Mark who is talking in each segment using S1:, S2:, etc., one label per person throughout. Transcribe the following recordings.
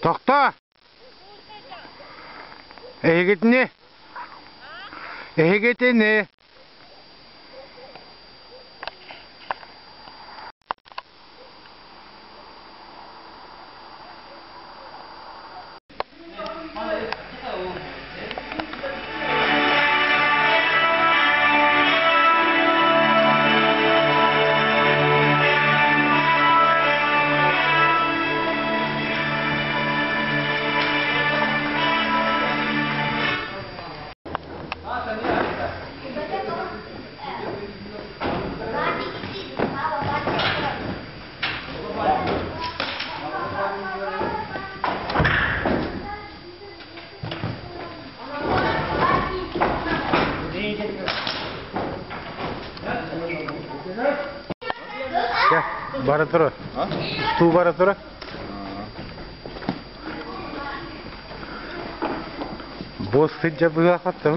S1: Toqta. Gitne. Gitne. क्या बारह तरह तू 12 तरह बोस से जब हुआ खत्म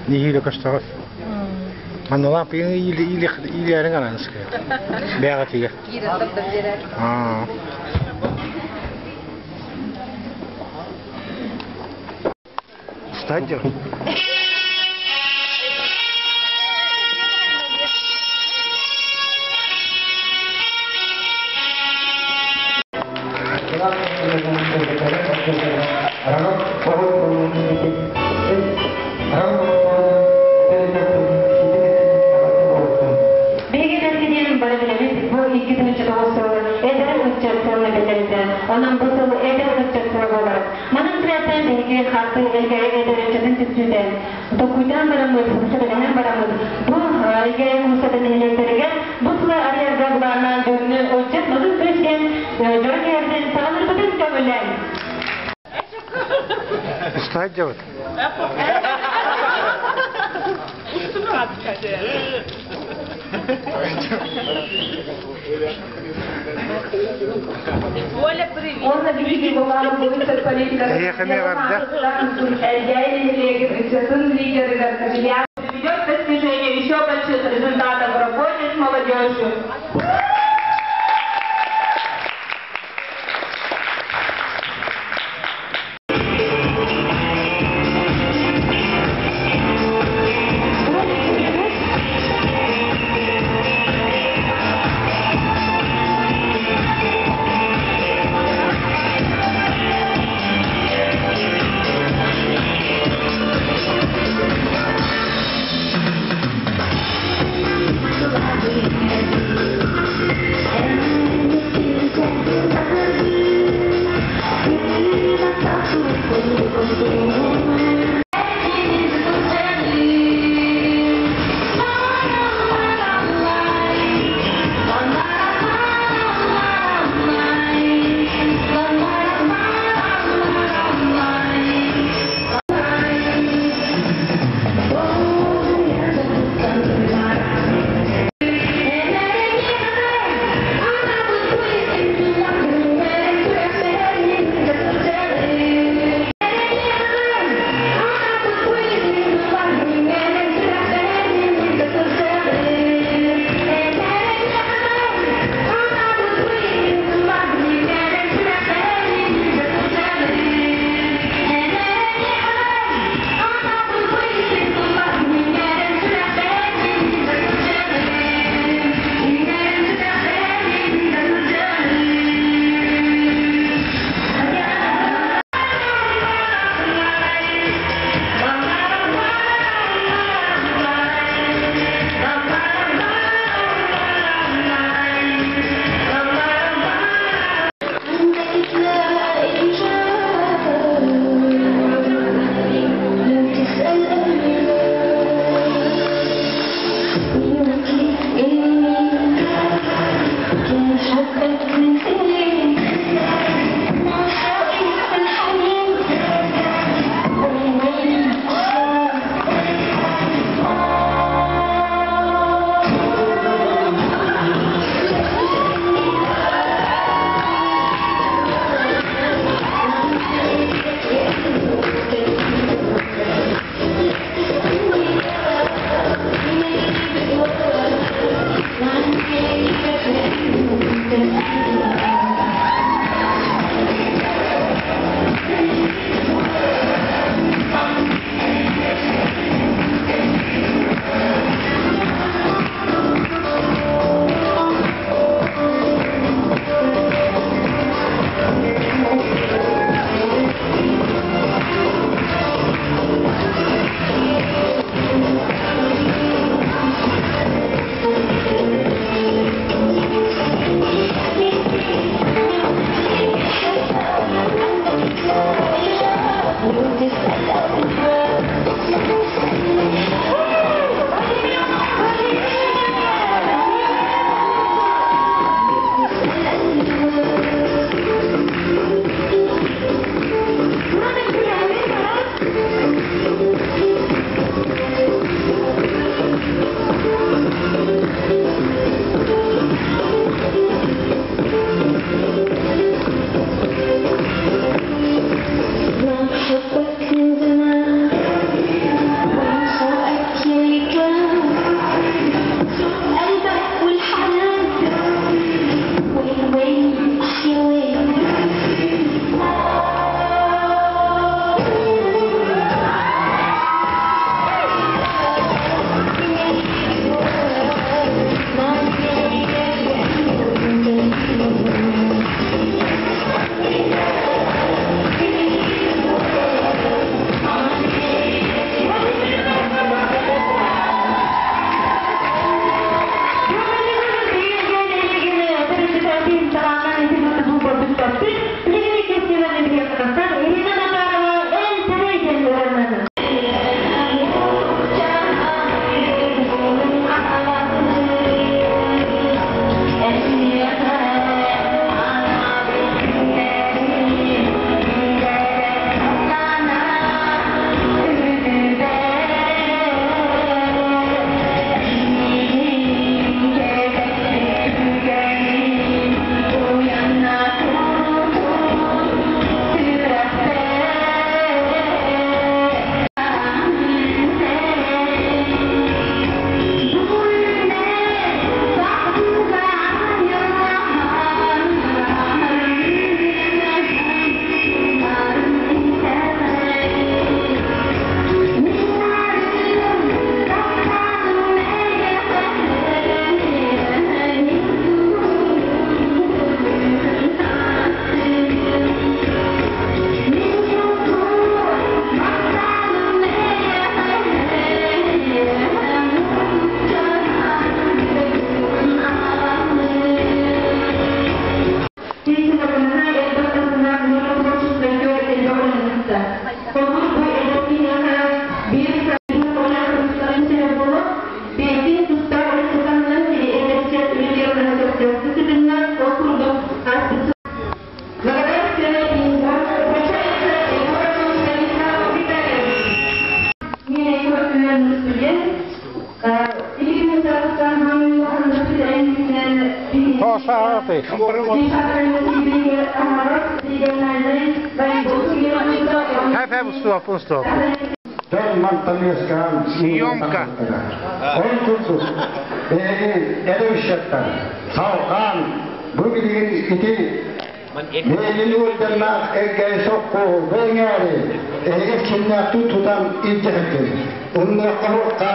S1: Nihilo kastas. Mandola ping ili ada nggak nasi kayak. Biar ketiga. Stadio.
S2: Onun bu solu eder uçakları olarak. Manın kreaten bilgi hakkı ilgili eder uçakın tüksüden. Dokuydan baramız, muhtemelen baramız. Bu ilgili muhtemelen iletirigen, bu sulu araya gablarından dönünü uçak, bunun kışken dön yerden tanır bütün kömürler.
S1: Stadio.
S3: Оля, привет.
S2: Он на видео бывало будет политика. Ведет к достижению еще больших результатов в работе с молодежью.
S1: Här stopp och stopp. Съемка.
S3: Он курсус. Эдушеттен. Салкан. Бүгүлген ити. Мен улдана эгге сокко беңери. Эчинна тутудан ижекте. Унна калыкка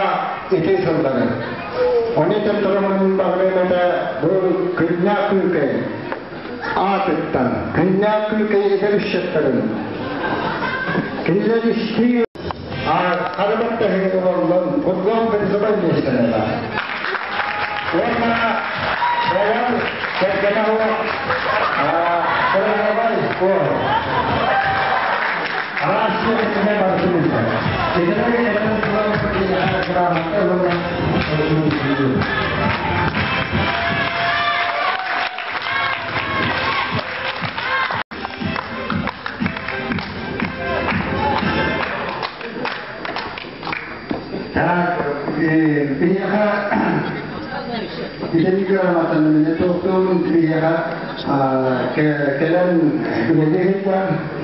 S3: ити сылдары. Онетен турамын баглемеде бу күннә күнкә. Атыттан. Күннә күнкә эдушеттен. Кинлер ишти Karabatta heyvanların kurban bir zaman geçtiler. Orada bayan kendine hava var bu. Araştırmasına başlıyorlar. Kendine gelen Kita juga macam ini tu dia kalian boleh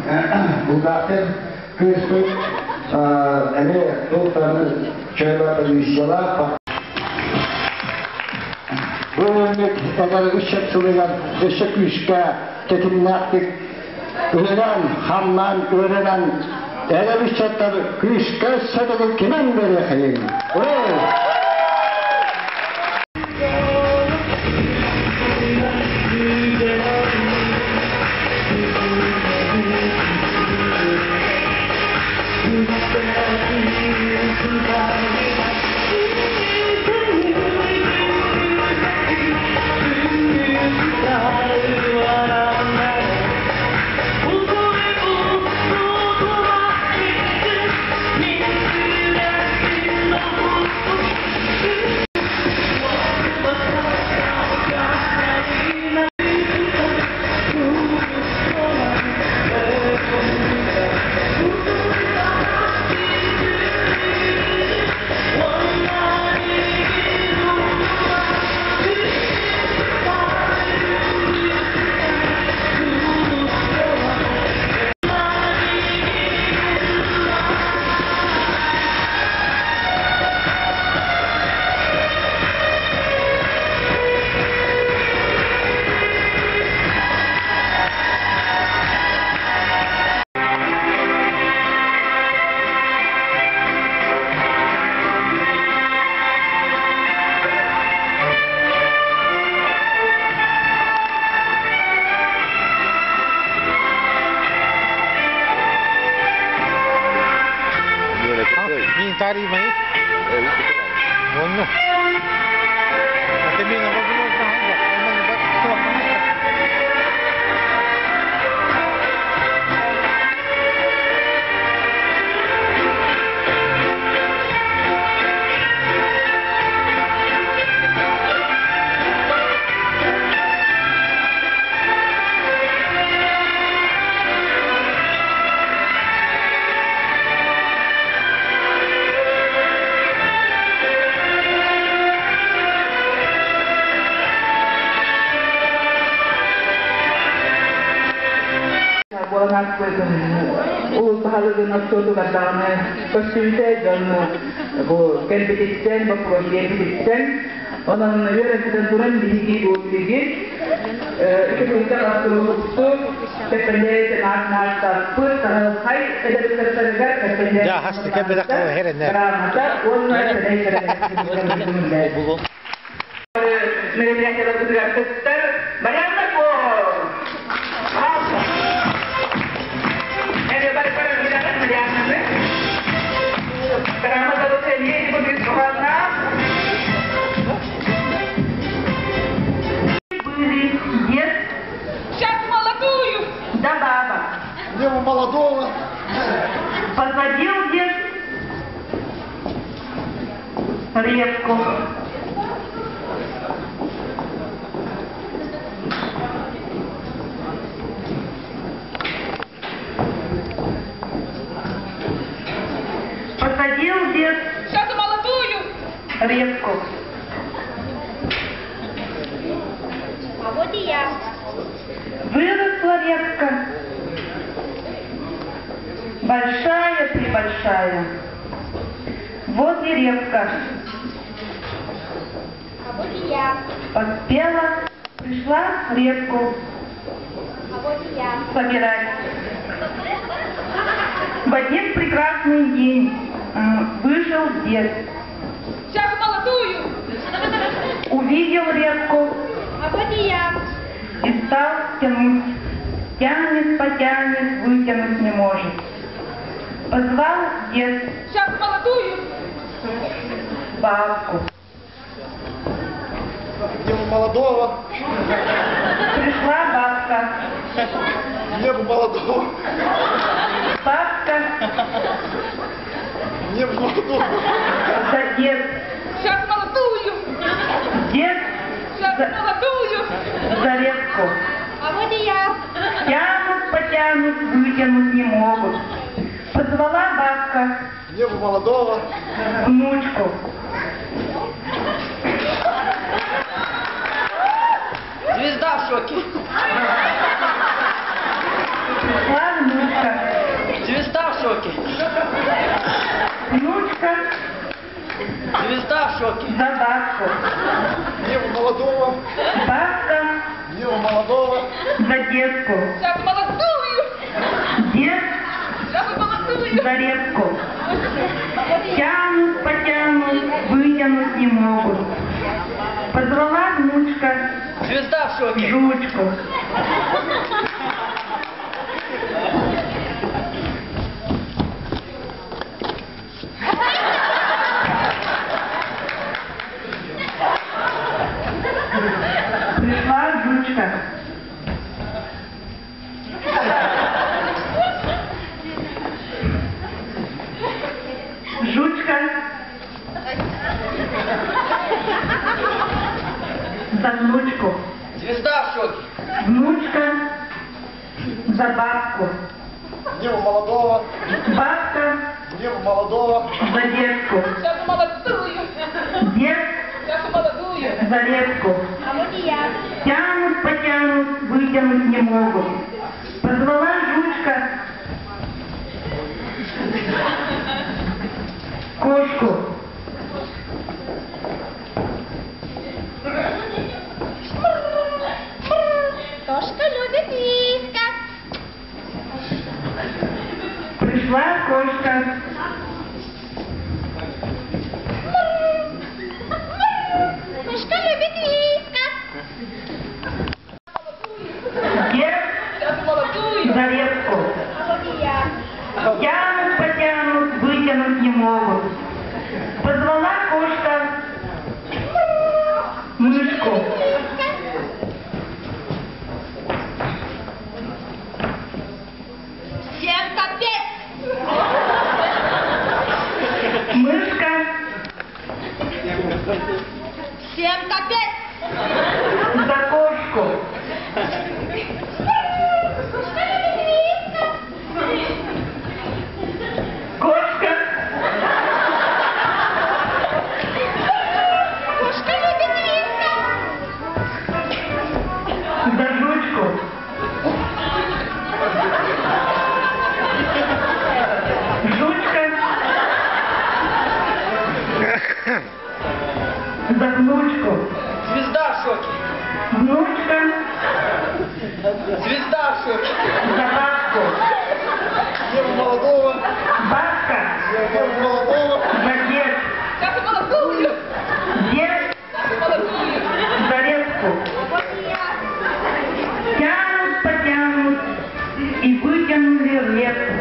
S3: kan buka Facebook ada tu coba berwisara Örnek eğer ışık söyleyen ışık ışka tetimnaktik öğren hamman öğrenen eğer ışıklar ışka sadece kimen verir
S1: Віталій має? Воно. А ти мені не можеш знати. Я мене бачу,
S4: Uus halutaan suotuvataan kosyyseen kelpititsen, pakkuvakielpititsen. Onun yöresiden turan dihiki buutligin. Ikisistä vastuuluttu, tependeisen naartaappu, sanokai edellyttäisellä tependeisen.
S1: Ja, hasti käpedä kuin herenne.
S4: Raamata, onna edellyttäisellä. Meidän jäsenellä kuitenkaan tötter. Marianna
S5: Сейчас молодую!
S2: Да баба.
S3: Небо молодого.
S2: Посадил дед репку. Посадил дед
S5: Сейчас молодую!
S2: репку.
S5: А вот и я.
S2: Выросла репка. Большая-пребольшая. Вот и репка.
S5: А вот и я.
S2: Поспела, пришла репку
S5: А вот и я.
S2: собирать. В один прекрасный день вышел дед,
S5: Сейчас молодую!
S2: увидел репку
S5: А вот и я.
S2: и стал тянуть. Тянет, потянет, вытянуть не может. Позвал дед
S5: Сейчас молодую!
S2: бабку.
S3: Небо молодого.
S2: Пришла бабка.
S3: Небо молодого.
S2: Бабка
S3: Небо молодого.
S2: за дед.
S5: Сейчас молодую!
S2: Дед
S5: Сейчас молодую!
S2: за репку.
S5: А вот и я.
S2: Тянут, потянут, вытянуть не могут. Позвала бабка
S3: Небо молодого.
S2: внучку.
S6: Звезда в шоке.
S2: Пришла внучка.
S6: Звезда в шоке.
S2: Внучка
S6: Звезда в шоке.
S2: за бабку.
S3: Небо молодого.
S2: Бабка
S3: Небо молодого.
S2: за детку.
S5: Сейчас молодую!
S2: Дед
S5: Сейчас молодую!
S2: за репку. Тянут, потянут, вытянуть не могут. Позвала внучка
S6: Звезда в шоке.
S2: жучку. Пришла жучка. Жучка за внучку.
S6: Звезда в шоке.
S2: Внучка за бабку.
S3: Небо молодого.
S2: Бабка
S3: Небо молодого.
S2: за детку.
S5: Сейчас молодую!
S2: Дед
S5: Сейчас молодую!
S2: за репку.
S5: А вот и я.
S2: Тянут, потянут, вытянуть не могут. Позвала жучка кошку.
S5: Кошка любит вискас.
S2: Пришла кошка.
S5: Кошка любит вискас.
S2: Дед
S5: Сейчас молодую!
S2: за репку.
S5: А вот и я.
S2: Тянут, потянут, вытянуть не могут.
S3: молодого.
S4: Бабка.
S3: Деву молодого.
S4: Задет.
S5: Как и молодую.
S4: Дед.
S5: Как и молодую.
S4: Зарезку. Тянут, потянут и вытянули в реку.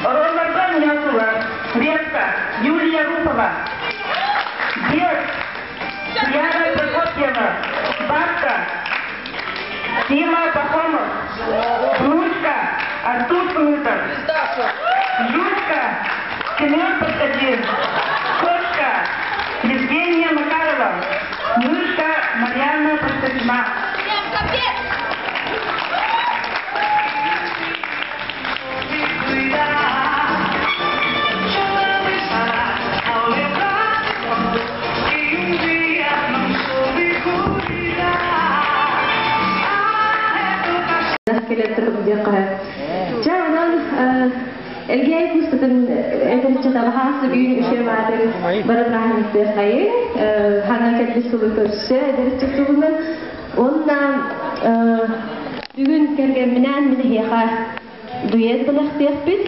S4: Розардан Якова, Ветка, Юлия Рупова, Дед, Яна Прокопьева, Бабка, Тима Пахомов, Внучка, Артур Кнутов,
S6: Звезда все-таки.
S4: Жучка, Семен Подкадин, Кошка, Евгения Макарова, Мышка, Марьяна Подкадина.
S5: Прям капец.
S2: الجاي مستقبل إذا تتابعها سبيل إشي ما أدري برد راح نستخيل هنا كده سلوك الشيء إذا تشوفون ونا بيقول كرجع من هي خا دويت بالاختيار بيت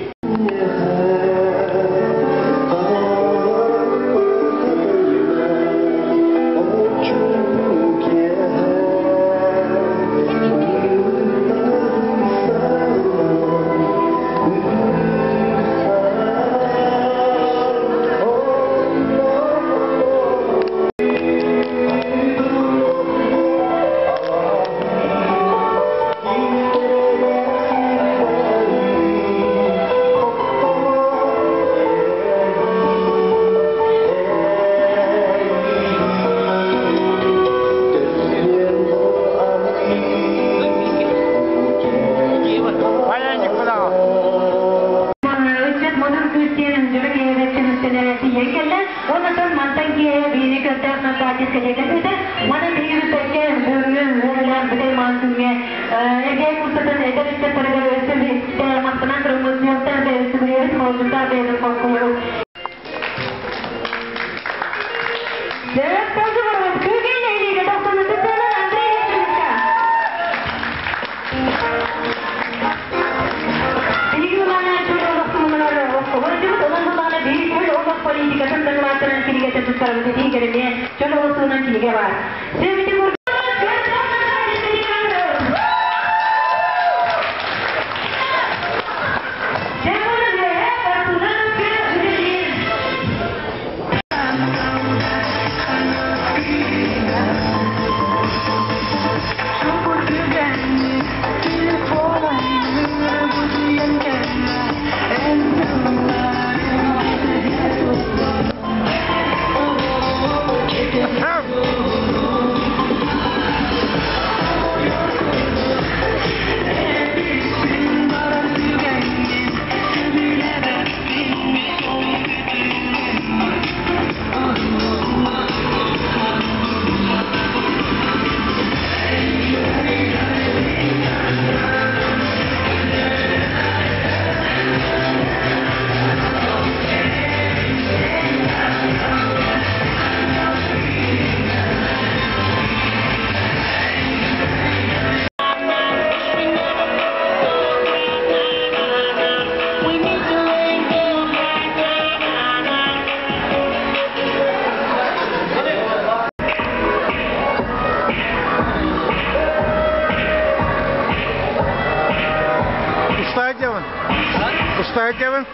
S1: Пустая деван?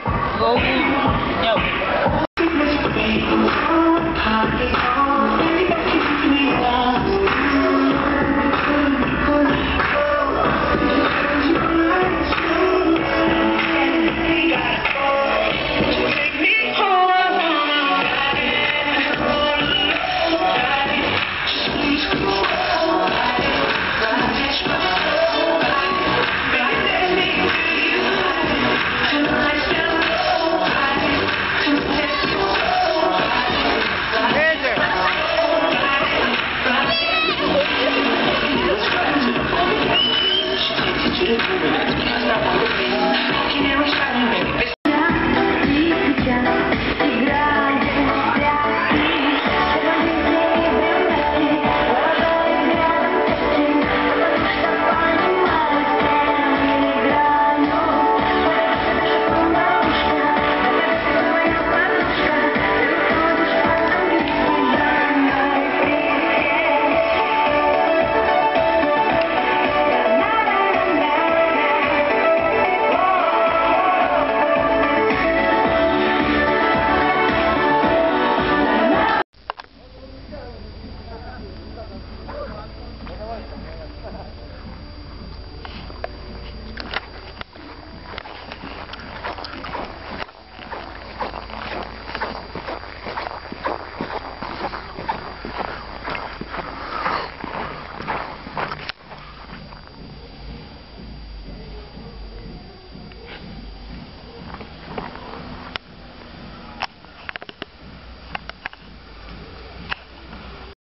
S6: Нет.